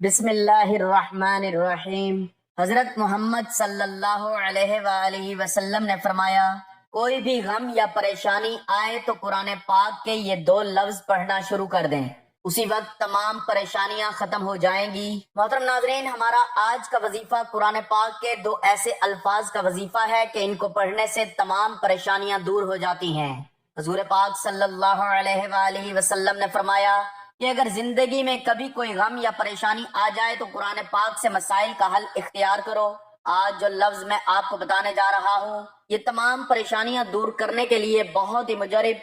بسم اللہ الرحمن الرحیم۔ حضرت محمد صلی اللہ علیہ وآلہ وسلم نے فرمایا، کوئی بھی غم یا پریشانی آئے تو قرآن پاک کے یہ 2 لفظ پڑھنا شروع کر دیں، اسی وقت تمام پریشانیاں ختم ہو جائیں گی۔ محترم ناظرین، ہمارا آج کا وظیفہ قرآن پاک کے 2 ایسے الفاظ کا وظیفہ ہے کہ ان کو پڑھنے سے تمام پریشانیاں دور ہو جاتی ہیں۔ حضور پاک صلی اللہ علیہ وآلہ وسلم نے فرمایا کہ اگر زندگی میں کبھی کوئی غم یا پریشانی آ جائے تو قرآن پاک سے مسائل کا حل اختیار کرو۔ آج جو لفظ میں آپ کو بتانے جا رہا ہوں، یہ تمام پریشانیاں دور کرنے کے لیے بہت ہی مجرب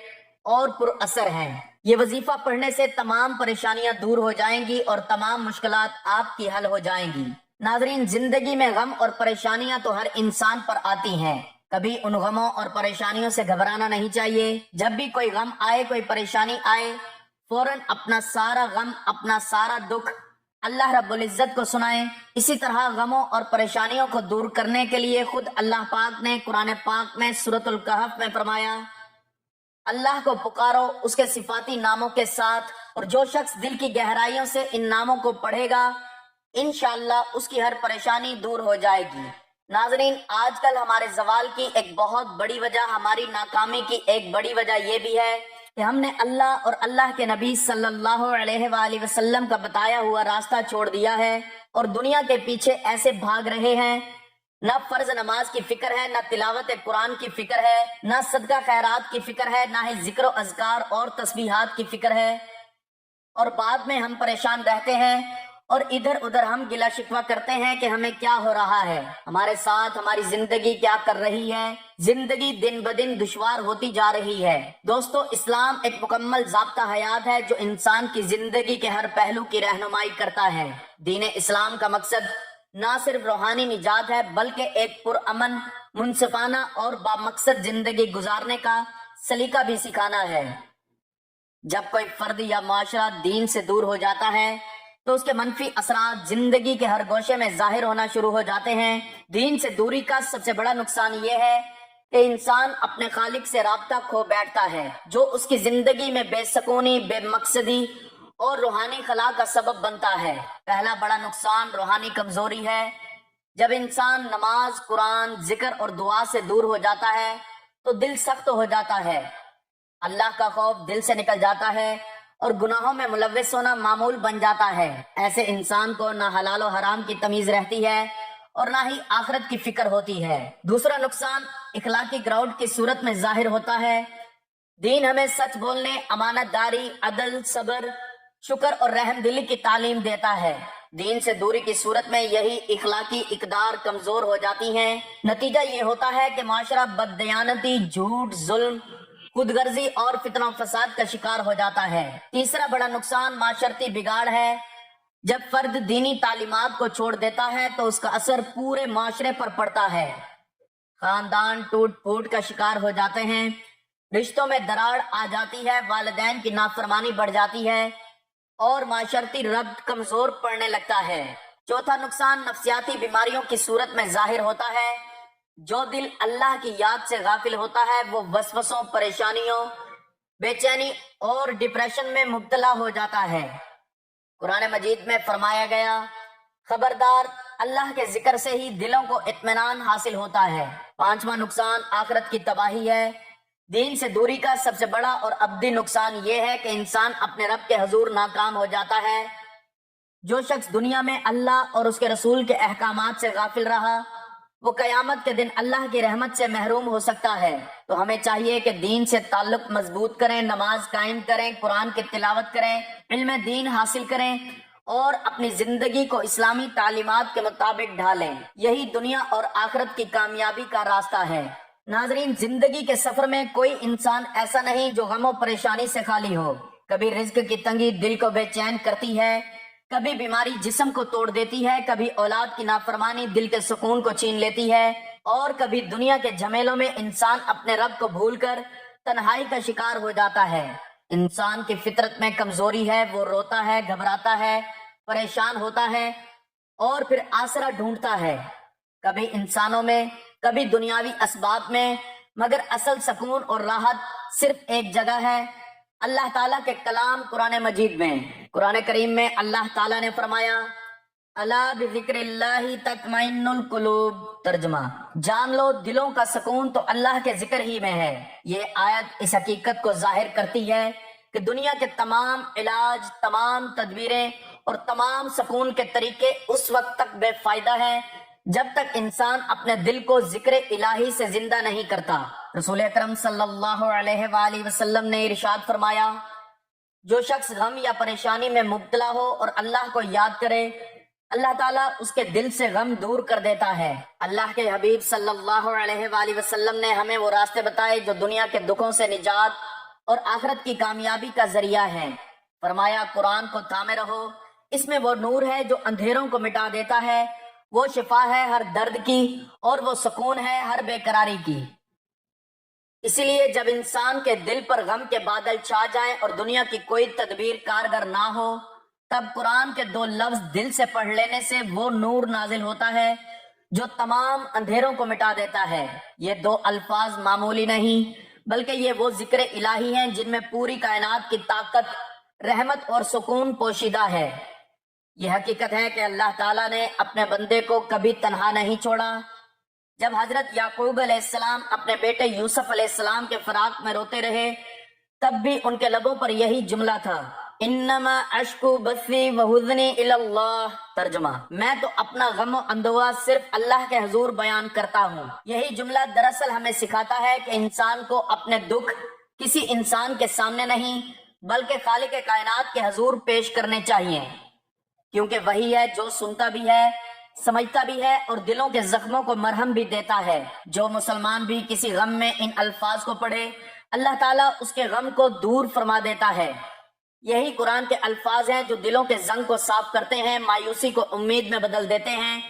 اور پر اثر ہے۔ یہ وظیفہ پڑھنے سے تمام پریشانیاں دور ہو جائیں گی اور تمام مشکلات آپ کی حل ہو جائیں گی۔ ناظرین، زندگی میں غم اور پریشانیاں تو ہر انسان پر آتی ہیں، کبھی ان غموں اور پریشانیوں سے گھبرانا نہیں چاہیے۔ جب بھی کوئی غم آئے، کوئی پریشانی آئے، فوراً اپنا سارا غم، اپنا سارا دکھ اللہ رب العزت کو سنائیں۔ اسی طرح غموں اور پریشانیوں کو دور کرنے کے لیے خود اللہ پاک نے قرآن پاک میں سورۃ الکہف میں فرمایا، اللہ کو پکارو اس کے صفاتی ناموں کے ساتھ، اور جو شخص دل کی گہرائیوں سے ان ناموں کو پڑھے گا انشاءاللہ اس کی ہر پریشانی دور ہو جائے گی۔ ناظرین، آج کل ہمارے زوال کی ایک بہت بڑی وجہ، ہماری ناکامی کی ایک بڑی وجہ یہ بھی ہے کہ ہم نے اللہ اور اللہ کے نبی صلی اللہ علیہ وآلہ وسلم کا بتایا ہوا راستہ چھوڑ دیا ہے اور دنیا کے پیچھے ایسے بھاگ رہے ہیں۔ نہ فرض نماز کی فکر ہے، نہ تلاوت قرآن کی فکر ہے، نہ صدقہ خیرات کی فکر ہے، نہ ہی ذکر و اذکار اور تسبیحات کی فکر ہے، اور بعد میں ہم پریشان رہتے ہیں اور ادھر ادھر ہم گلہ شکوہ کرتے ہیں کہ ہمیں کیا ہو رہا ہے، ہمارے ساتھ ہماری زندگی کیا کر رہی ہے۔ زندگی دن بدن دشوار ہوتی جا رہی ہے۔ دوستو، اسلام ایک مکمل ضابطہ حیات ہے جو انسان کی زندگی کے ہر پہلو کی رہنمائی کرتا ہے۔ دین اسلام کا مقصد نہ صرف روحانی نجات ہے بلکہ ایک پرامن، منصفانہ اور بامقصد زندگی گزارنے کا سلیقہ بھی سکھانا ہے۔ جب کوئی فرد یا معاشرہ دین سے دور ہو جاتا ہے تو اس کے منفی اثرات زندگی کے ہر گوشے میں ظاہر ہونا شروع ہو جاتے ہیں۔ دین سے دوری کا سب سے بڑا نقصان یہ ہے کہ انسان اپنے خالق سے رابطہ کھو بیٹھتا ہے، جو اس کی زندگی میں بے سکونی، بے مقصدی اور روحانی خلا کا سبب بنتا ہے۔ پہلا بڑا نقصان روحانی کمزوری ہے۔ جب انسان نماز، قرآن، ذکر اور دعا سے دور ہو جاتا ہے تو دل سخت ہو جاتا ہے، اللہ کا خوف دل سے نکل جاتا ہے اور گناہوں میں ملوث ہونا معمول بن جاتا ہے۔ ایسے انسان کو نہ حلال و حرام کی تمیز رہتی ہے اور نہ ہی آخرت کی فکر ہوتی ہے۔ دوسرا نقصان اخلاقی گراوٹ کی صورت میں ظاہر ہوتا ہے۔ دین ہمیں سچ بولنے، امانت داری، عدل، صبر، شکر اور رحم دلی کی تعلیم دیتا ہے۔ دین سے دوری کی صورت میں یہی اخلاقی اقدار کمزور ہو جاتی ہیں۔ نتیجہ یہ ہوتا ہے کہ معاشرہ بددیانتی، جھوٹ، ظلم، خود غرضی اور فتنہ و فساد کا شکار ہو جاتا ہے۔ تیسرا بڑا نقصان معاشرتی بگاڑ ہے۔ جب فرد دینی تعلیمات کو چھوڑ دیتا ہے تو اس کا اثر پورے معاشرے پر پڑتا ہے۔ خاندان ٹوٹ پھوٹ کا شکار ہو جاتے ہیں، رشتوں میں دراڑ آ جاتی ہے، والدین کی نافرمانی بڑھ جاتی ہے اور معاشرتی ربط کمزور پڑنے لگتا ہے۔ چوتھا نقصان نفسیاتی بیماریوں کی صورت میں ظاہر ہوتا ہے۔ جو دل اللہ کی یاد سے غافل ہوتا ہے وہ وسوسوں، پریشانیوں، بے چینی اور ڈپریشن میں مبتلا ہو جاتا ہے۔ قرآن مجید میں فرمایا گیا، خبردار، اللہ کے ذکر سے ہی دلوں کو اطمینان حاصل ہوتا ہے۔ پانچواں نقصان آخرت کی تباہی ہے۔ دین سے دوری کا سب سے بڑا اور ابدی نقصان یہ ہے کہ انسان اپنے رب کے حضور ناکام ہو جاتا ہے۔ جو شخص دنیا میں اللہ اور اس کے رسول کے احکامات سے غافل رہا وہ قیامت کے دن اللہ کی رحمت سے محروم ہو سکتا ہے۔ تو ہمیں چاہیے کہ دین سے تعلق مضبوط کریں، نماز قائم کریں، قرآن کی تلاوت کریں، علم دین حاصل کریں اور اپنی زندگی کو اسلامی تعلیمات کے مطابق ڈھالیں۔ یہی دنیا اور آخرت کی کامیابی کا راستہ ہے۔ ناظرین، زندگی کے سفر میں کوئی انسان ایسا نہیں جو غم و پریشانی سے خالی ہو۔ کبھی رزق کی تنگی دل کو بے چین کرتی ہے، کبھی بیماری جسم کو توڑ دیتی ہے، کبھی اولاد کی نافرمانی دل کے سکون کو چھین لیتی ہے، اور کبھی دنیا کے جھمیلوں میں انسان اپنے رب کو بھول کر تنہائی کا شکار ہو جاتا ہے۔ انسان کی فطرت میں کمزوری ہے، وہ روتا ہے، گھبراتا ہے، پریشان ہوتا ہے اور پھر آسرا ڈھونڈتا ہے، کبھی انسانوں میں، کبھی دنیاوی اسباب میں، مگر اصل سکون اور راحت صرف ایک جگہ ہے، اللہ تعالیٰ کے کلام قرآن مجید میں۔ قرآن کریم میں اللہ تعالیٰ نے فرمایا، अला बिज़िक्र अल्लाह तत्मइन्नुल कुलूब। तर्जुमा, जान लो दिलों का सुकून तो अल्लाह के जिक्र ही में है। ये आयत इस हकीकत को जाहिर करती है कि दुनिया के तमाम इलाज, तमाम तदबीरें और तमाम सुकून के तरीके उस वक्त तक बेफायदा हैं जब तक इंसान अपने दिल को जिक्र इलाही से जिंदा नहीं करता। रसूल अकरम सल्लल्लाहु अलैहि वसल्लम ने इरशाद फरमाया, जो शख्स गम या परेशानी में मुब्तला हो और अल्लाह को याद करे, अल्लाह ताला उसके दिल से गम दूर कर देता है। अल्लाह के हबीब सल्लल्लाहु अलैहि वसल्लम ने हमें वो रास्ते बताए जो दुनिया के दुखों से निजात और आखिरत की कामयाबी का जरिया है। फरमाया, कुरान को थामे रहो, इसमें वो नूर है जो अंधेरों को मिटा देता है, वो शिफा है हर दर्द की और वो सुकून है हर बेकरारी की। इसीलिए जब इंसान के दिल पर गम के बादल छा जाएं और दुनिया की कोई तदबीर कारगर ना हो, तब कुरान के दो लफ्ज दिल से पढ़ लेने से वो नूर नाजिल होता है जो तमाम अंधेरों को मिटा देता है। ये दो अल्फाज मामूली नहीं बल्कि ये वो जिक्र इलाही हैं जिनमें पूरी कायनात की ताकत, रहमत और सुकून पोशीदा है। यह हकीकत है कि अल्लाह ताला ने अपने बंदे को कभी तन्हा नहीं छोड़ा। जब हजरत याकूब अलैहिस्सलाम अपने बेटे यूसुफ अलैहिस्सलाम के फराक में रोते रहे, तब भी उनके लबों पर यही जुमला था, इन्नमा अश्कु बसी व हुज़्नी इलल्लाह। तर्जुमा, मैं तो अपना गम और अंदोआ सिर्फ अल्लाह के हुजूर बयान करता हूँ। यही जुमला दरअसल हमें सिखाता है कि इंसान को अपने दुख किसी इंसान के सामने नहीं बल्कि खालिक कायनात के हुजूर पेश करने चाहिए, क्योंकि वही है जो सुनता भी है, समझता भी है और दिलों के जख्मों को मरहम भी देता है। जो मुसलमान भी किसी गम में इन अल्फाज को पढ़े, अल्लाह ताला उसके गम को दूर फरमा देता है। यही कुरान के अल्फाज हैं जो दिलों के जंग को साफ करते हैं, मायूसी को उम्मीद में बदल देते हैं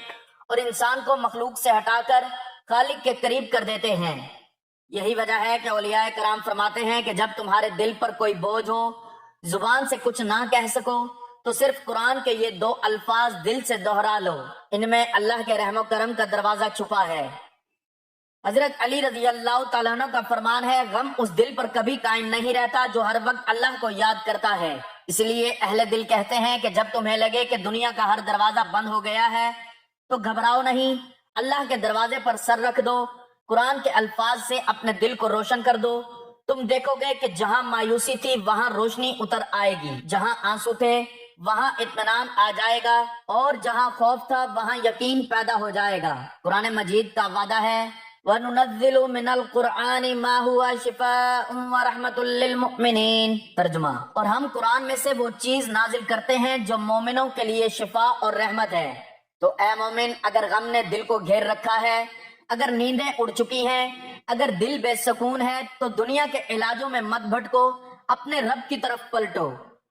और इंसान को मखलूक से हटाकर खालिक के करीब कर देते हैं। यही वजह है कि औलिया कराम फरमाते हैं कि जब तुम्हारे दिल पर कोई बोझ हो, जुबान से कुछ ना कह सको, तो सिर्फ कुरान के ये दो अल्फाज दिल से दोहरा लो, इनमें अल्लाह के रहमो करम का दरवाजा छुपा है। हजरत अली रजी अल्लाह तआला अन्हु का फरमान है, गम उस दिल पर कभी कायम नहीं रहता जो हर वक्त अल्लाह को याद करता है। इसलिए अहले दिल कहते हैं कि जब तुम्हें लगे कि दुनिया का हर दरवाजा बंद हो गया है तो घबराओ नहीं, अल्लाह के दरवाजे पर सर रख दो, कुरान के अल्फाज से अपने दिल को रोशन कर दो। तुम देखोगे कि जहां मायूसी थी वहां रोशनी उतर आएगी, जहां आंसू थे वहां इत्मीनान आ जाएगा और जहां खौफ था वहां यकीन पैदा हो जाएगा। कुरान मजीद का वादा है, वनुनज़्ज़िलु मिनल कुरआनी मा हुवा शिफाउन व रहमतुल लिल मुमिनीन। तर्जुमा, और हम कुरान में से वो चीज नाजिल करते हैं जो मोमिनों के लिए शिफा और रहमत है। तो ए मोमिन, अगर गम ने दिल को घेर रखा है, अगर नींदें उड़ चुकी हैं, अगर दिल बेसुकून है, तो दुनिया के इलाजों में मत भटको, अपने रब की तरफ पलटो।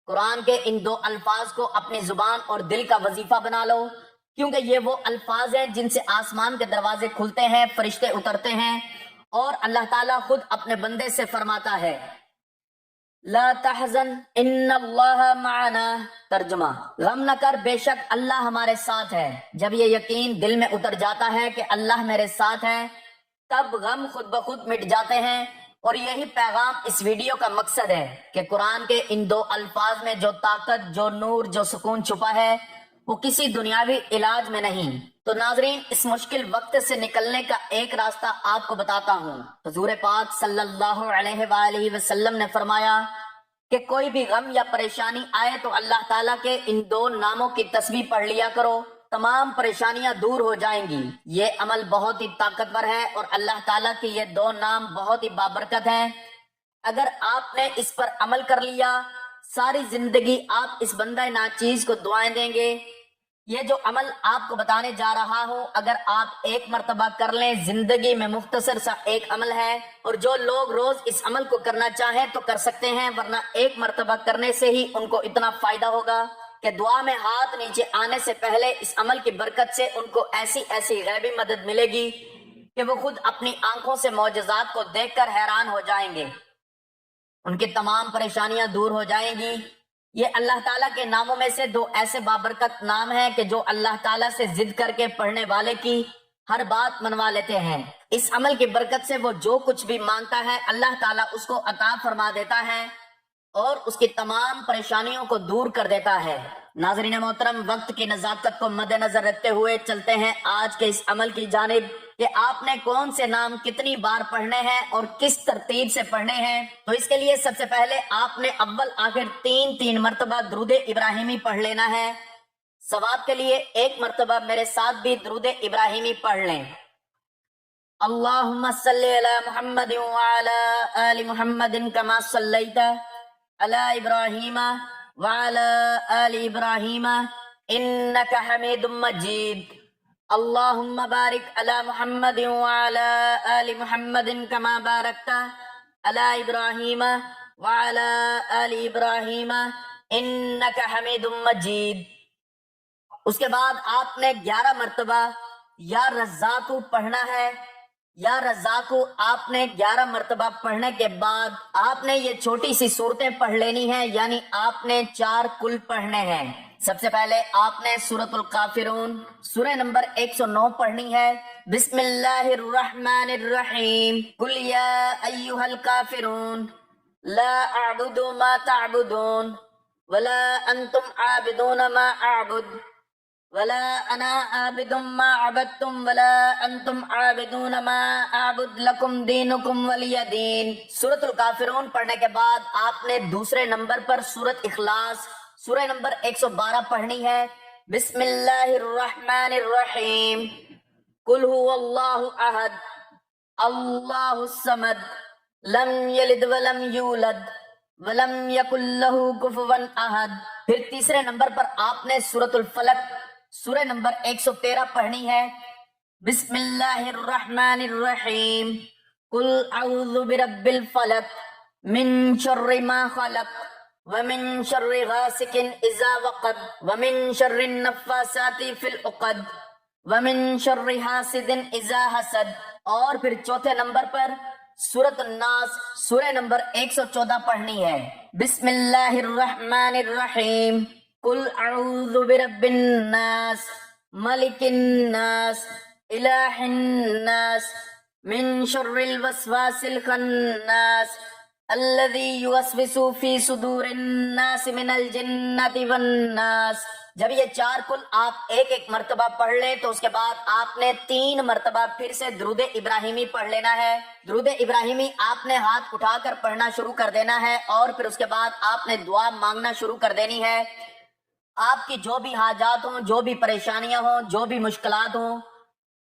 कुरान के इन दो अल्फाज को अपनी जुबान और दिल का वजीफा बना लो, क्योंकि ये वो अल्फाज हैं जिनसे आसमान के दरवाजे खुलते हैं, फरिश्ते उतरते हैं और अल्लाह ताला खुद अपने बंदे से फरमाता है, ला तहज़न इन्नल्लाह माना। तर्जुमा, गम न कर, बेशक अल्लाह हमारे साथ है। जब ये यकीन दिल में उतर जाता है कि अल्लाह मेरे साथ है, तब गम खुद ब खुद मिट जाते हैं। और यही पैगाम इस वीडियो का मकसद है कि कुरान के इन दो अल्फाज में जो ताकत, जो नूर, जो सुकून छुपा है वो किसी दुनियावी इलाज में नहीं। तो नाजरीन, इस मुश्किल वक्त से निकलने का एक रास्ता आपको बताता हूँ। हुजूर पाक सल्लल्लाहु अलैहि वसल्लम ने फरमाया कि कोई भी गम या परेशानी आए तो अल्लाह ताला के इन दो नामों की तस्बीह पढ़ लिया करो, तमाम परेशानियां दूर हो जाएंगी। ये अमल बहुत ही ताकतवर है और अल्लाह ताला के ये दो नाम बहुत ही बाबरकत हैं। अगर आपने इस पर अमल कर लिया, सारी जिंदगी आप इस बंदा नाचीज को दुआएं देंगे। ये जो अमल आपको बताने जा रहा हूँ, अगर आप एक मर्तबा कर लें, जिंदगी में मुख्तसर सा एक अमल है और जो लोग रोज इस अमल को करना चाहें तो कर सकते हैं, वरना एक मर्तबा करने से ही उनको इतना फायदा होगा कि दुआ में हाथ नीचे आने से पहले इस अमल की बरकत से उनको ऐसी ऐसी गैबी मदद मिलेगी कि वो खुद अपनी आंखों से मौजज़ात को देखकर हैरान हो जाएंगे। उनकी तमाम परेशानियां दूर हो जाएंगी। ये अल्लाह ताला के नामों में से दो ऐसे बाबरकत नाम हैं कि जो अल्लाह ताला से जिद करके पढ़ने वाले की हर बात मनवा लेते हैं। इस अमल की बरकत से वो जो कुछ भी मांगता है अल्लाह ताला उसको अता फरमा देता है और उसकी तमाम परेशानियों को दूर कर देता है। नाज़रीन मोहतरम, वक्त की नज़ाकत को मद्देनजर रखते हुए चलते हैं आज के इस अमल की जानिब कि आपने कौन से नाम कितनी बार पढ़ने हैं और किस तरतीब से पढ़ने हैं। तो इसके लिए सबसे पहले आपने अव्वल आखिर तीन मरतबा दुरूद इब्राहिमी पढ़ लेना है। सवाब के लिए एक मरतबा मेरे साथ भी दुरूद इब्राहिमी पढ़ लें। अल्लाहुम्मा सल्ली अला मुहम्मद व अला आलि मुहम्मदिन कमा सल्लैता अला इब्राहीम व अला आलि इब्राहीम इन्नका हमीदुम मजीद। अल्लाहुम्मा बारिक अला मुहम्मद व अला आलि मुहम्मदिन कमा बारकता अला इब्राहीम व अला आलि इब्राहीम इन्नका हमीदुम मजीद। उसके बाद आपने 11 मरतबा या रज़्ज़ाक़ु पढ़ना है। या रज़्ज़ाक़ु आपने 11 मरतबा पढ़ने के बाद आपने ये छोटी सी सूरतें पढ़ लेनी है, यानी आपने 4 कुल पढ़ने हैं। सबसे पहले आपने सूरतुल काफिरून सूरह नंबर 109 पढ़नी है। बिस्मिल्लाहिर्रहमानिर्रहीम कुल या अय्युहल काफिरून ला अअबुदु मा तअबुदून वला अंतुम आबिदून मा अअबुद वला अना आबिदुम मा अबदतुम वला अंतुम आबिदून मा अअबुद लकुम दीनुकुम वलिय दीन। सूरतुल काफिरून पढ़ने के बाद आपने दूसरे नंबर पर सूरत इखलास सूरह नंबर 112 पढ़नी है। बिस्मिल्लाहिर्रहमानिर्रहीम कुल हुवल्लाहु अहद अल्लाहुस समद लम यलिद वलम यूलद वलम यकुल लहू कुफुवन अहद। फिर तीसरे नंबर पर आपने सूरतुल फलक सूरह नंबर 113 पढ़नी है। बिस्मिल्लाहिर्रहमानिर्रहीम कुल अऊज़ु बिरब्बिल फलक मिन शर्रि मा खलक व मिन शर्रि गासिकिन इज़ा वक़ब व मिन शर्रि नफ़्फ़ासाति फिल उक़द व मिन शर्रि हासिदिन इज़ा हसद। और फिर चौथे नंबर पर सूरत नास सूरह नंबर 114 पढ़नी है। बिस्मिल्लाहिर्रहमानिर्रहीम कुल अऊज़ु बिरब्बिन नास मलिकिन नास इलाहिन नास मिन शर्रिल वस्वासिल खन्नास अल्लज़ी युवस्विसु फी सुदूरिन नास मिनल जिन्नति वन नास। जब ये 4 कुल आप एक मरतबा पढ़ ले तो उसके बाद आपने 3 मरतबा फिर से दुरूद इब्राहिमी पढ़ लेना है। दुरूद इब्राहिमी आपने हाथ उठाकर पढ़ना शुरू कर देना है और फिर उसके बाद आपने दुआ मांगना शुरू कर देनी है। आपकी जो भी हाजात हो, जो भी परेशानियां हो, जो भी मुश्किलात हो,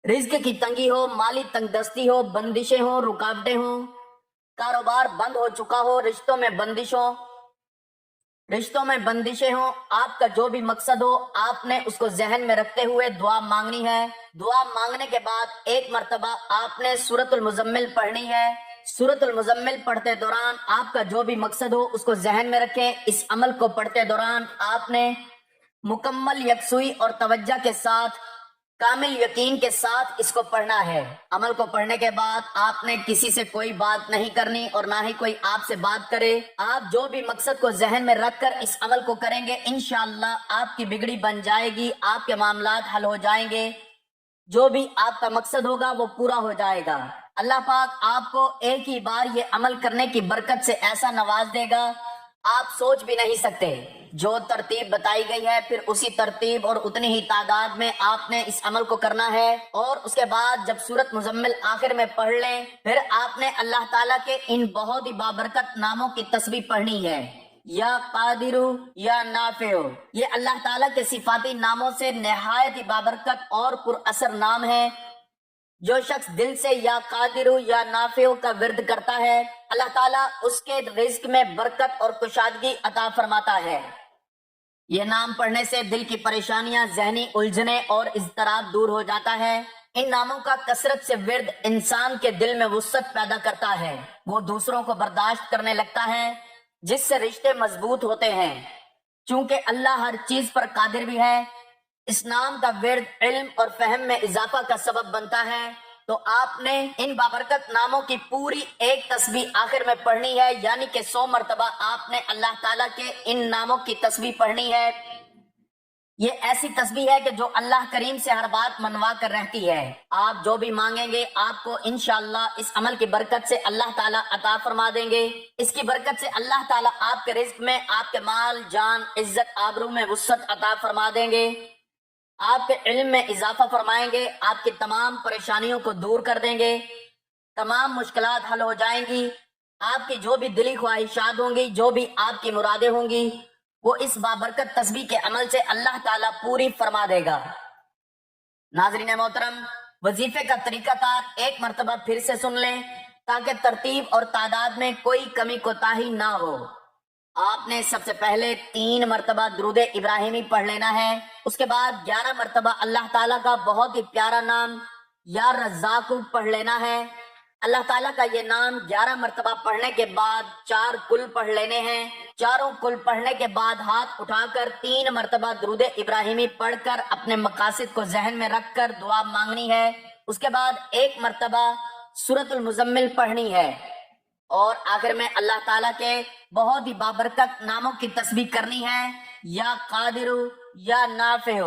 रिज्क की तंगी हो, माली तंगदस्ती हो, बंदिशें हो, रुकावटें हो, कारोबार बंद हो चुका हो, रिश्तों में बंदिशें हो, आपका जो भी मकसद हो आपने उसको जहन में रखते हुए दुआ मांगनी है। दुआ मांगने के बाद एक मरतबा आपने सूरतुल मुज़म्मिल पढ़नी है। सूरतुल मुज़म्मिल पढ़ते दौरान आपका जो भी मकसद हो उसको जहन में रखें। इस अमल को पढ़ते दौरान आपने मुकम्मल यकसुई और तवज्जो के साथ, कामिल यकीन के साथ इसको पढ़ना है। अमल को पढ़ने के बाद आपने किसी से कोई बात नहीं करनी और ना ही कोई आपसे बात करे। आप जो भी मकसद को जहन में रखकर इस अमल को करेंगे इंशाअल्लाह आपकी बिगड़ी बन जाएगी, आपके मामलात हल हो जाएंगे, जो भी आपका मकसद होगा वो पूरा हो जाएगा। अल्लाह पाक आपको एक ही बार ये अमल करने की बरकत से ऐसा नवाज देगा आप सोच भी नहीं सकते। जो तरतीब बताई गई है फिर उसी तरतीब और उतनी ही तादाद में आपने इस अमल को करना है। और उसके बाद जब सूरत मुज़म्मिल आखिर में पढ़ लें फिर आपने अल्लाह ताला के इन बहुत ही बाबरकत नामों की तस्बीह पढ़नी है। या कादिरु या नाफिउ, ये अल्लाह ताला के सिफाती नामों से निहायत ही बाबरकत और पुरअसर नाम है। जो शख्स दिल से या कादिरु या नाफिउ का विर्द करता है अल्लाह ताला उसके रिज्क में बरकत और कुशादगी अता फरमाता है। ये नाम पढ़ने से दिल की परेशानियां, जहनी उलझने और इज़्तिराब दूर हो जाता है। इन नामों का कसरत से विर्द इंसान के दिल में वुसअत पैदा करता है, वो दूसरों को बर्दाश्त करने लगता है जिससे रिश्ते मजबूत होते हैं। चूंकि अल्लाह हर चीज पर कादिर भी है, इस नाम का विर्द इल्म और फहम में इजाफा का सबब बनता है। तो आपने इन बाबरकत नामों की पूरी एक तस्बीह आखिर में पढ़नी है, यानी कि 100 मरतबा आपने अल्लाह ताला के इन नामों की तस्बीह पढ़नी है। یہ ایسی تسبیح ہے کہ جو اللہ کریم سے ہر بات منوا کر رہتی ہے. آپ جو بھی مانگیں گے آپ کو انشاءاللہ اس عمل کی برکت سے اللہ تعالیٰ عطا فرما دیں گے. اس کی برکت سے اللہ تعالیٰ آپ کے رزق میں، آپ کے مال جان عزت آبرو میں وسعت عطا فرما دیں گے، آپ کے علم میں اضافہ فرمائیں گے، آپ کی تمام پریشانیوں کو دور کر دیں گے، تمام مشکلات حل ہو جائیں گی. آپ کی جو بھی دلی خواہشات ہوں گی، جو بھی آپ کی مرادیں ہوں گی، وہ اس بابرکت تسبیح کے عمل سے اللہ تعالیٰ پوری فرما دے گا. ناظرین محترم، وظیفے کا طریقہ کار ایک مرتبہ پھر سے سن لیں تاکہ ترتیب اور تعداد میں کوئی کمی کوتاہی نہ ہو. آپ نے سب سے پہلے 3 مرتبہ درود ابراہیمی پڑھ لینا ہے. اس کے بعد 11 مرتبہ اللہ تعالیٰ کا بہت ہی پیارا نام یا رزاق پڑھ لینا ہے. اللہ تعالیٰ کا یہ نام 11 مرتبہ پڑھنے کے بعد 4 کل پڑھ لینے ہیں. چاروں کل پڑھنے کے بعد ہاتھ اٹھا کر 3 مرتبہ درود ابراہیمی پڑھ کر اپنے مقاصد کو ذہن میں رکھ کر دعا مانگنی ہے. اس کے بعد 1 مرتبہ سورۃ المزمل پڑھنی ہے اور آخر میں اللہ تعالیٰ کے بہت ہی بابرکت ناموں کی تسبیح کرنی ہے، یا قادر یا نافع،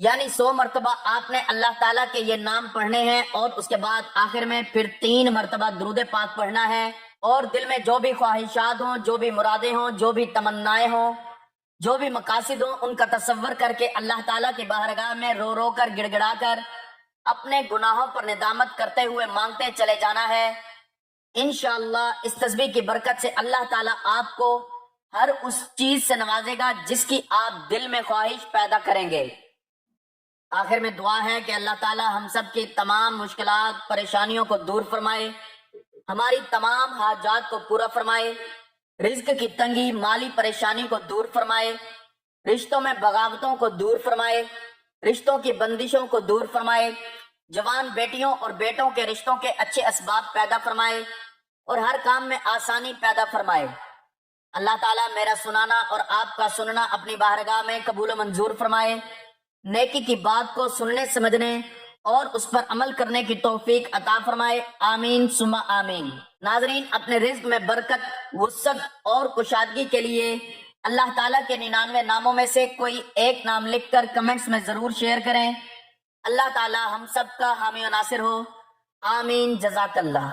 یعنی 100 مرتبہ آپ نے اللہ تعالیٰ کے یہ نام پڑھنے ہیں اور اس کے بعد آخر میں پھر 3 مرتبہ درود پاک پڑھنا ہے. اور دل میں جو بھی خواہشات ہوں، جو بھی مرادیں ہوں، جو بھی تمنائیں ہوں، جو بھی مقاصد ہوں، ان کا تصور کر کے اللہ تعالیٰ کی بارگاہ میں رو رو کر گڑ گڑا کر اپنے گناہوں پر ندامت کرتے ہوئے مانگتے چلے جانا ہے. انشاءاللہ اس تسبیح کی برکت سے اللہ تعالیٰ آپ کو ہر اس چیز سے نوازے گا جس کی آپ دل میں خواہش پیدا کریں گے. آخر میں دعا ہے کہ اللہ تعالیٰ ہم سب کی تمام مشکلات پریشانیوں کو دور فرمائے، ہماری تمام حاجات کو پورا فرمائے، رزق کی تنگی مالی پریشانی کو دور فرمائے، رشتوں میں بغاوتوں کو دور فرمائے، رشتوں کی بندشوں کو دور فرمائے، جوان بیٹیوں اور بیٹوں کے رشتوں کے اچھے اسباب پیدا فرمائے اور ہر کام میں آسانی پیدا فرمائے. اللہ تعالیٰ میرا سنانا اور آپ کا سننا اپنی بارگاہ میں قبول و منظور فرمائے، نیکی کی بات کو سننے سمجھنے اور اس پر عمل کرنے کی توفیق عطا فرمائے. آمین ثم آمین. ناظرین، اپنے رزق میں برکت، وسعت اور کشادگی کے لیے اللہ تعالیٰ کے 99 ناموں میں سے کوئی ایک نام لکھ کر کمنٹس میں ضرور شیئر کریں. اللہ تعالیٰ ہم سب کا حامی و ناصر ہو. آمین. جزاک اللہ.